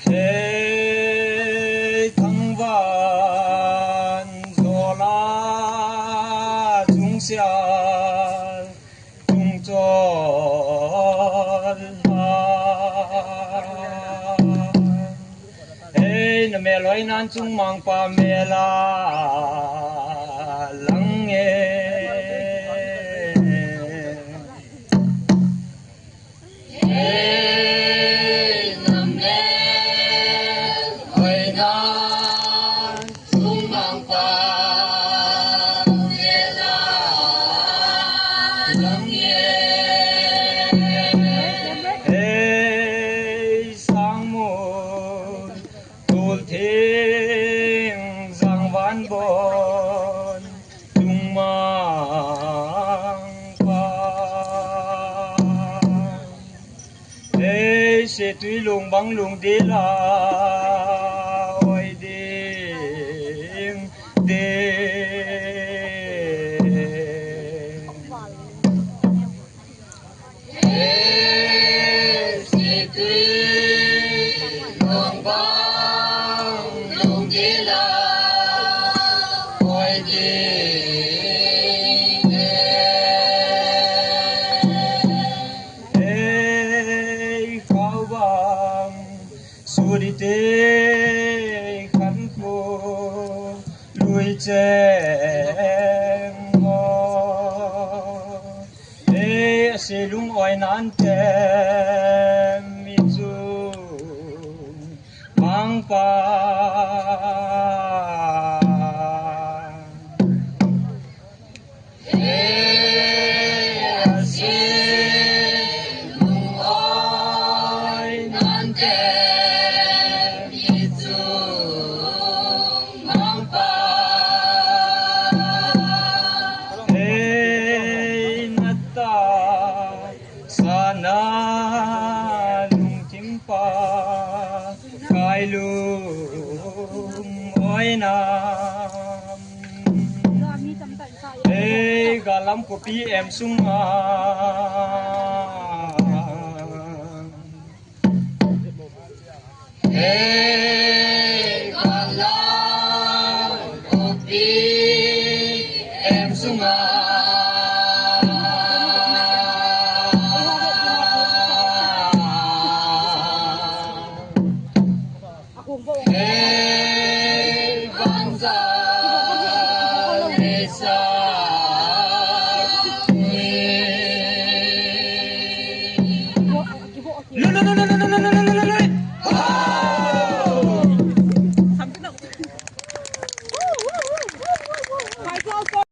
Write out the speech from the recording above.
Hey thăng văn gió lá chúng xa chúng cho hey na mẹ lối nan chúng mang pa mẹ la lắng nghe thiên giang ván bồn tung mang qua ê sẽ tuy lùng băng lùng đi là ôi đêm đêm ê sẽ tuy lùng băng đi tê khăn khô lùi chém ngô ê sẽ lung oai nan tem mi chu mang pa sana lung chimpa kai lung oi nam hey galam ko pi em sunga hey galam ko pi em sunga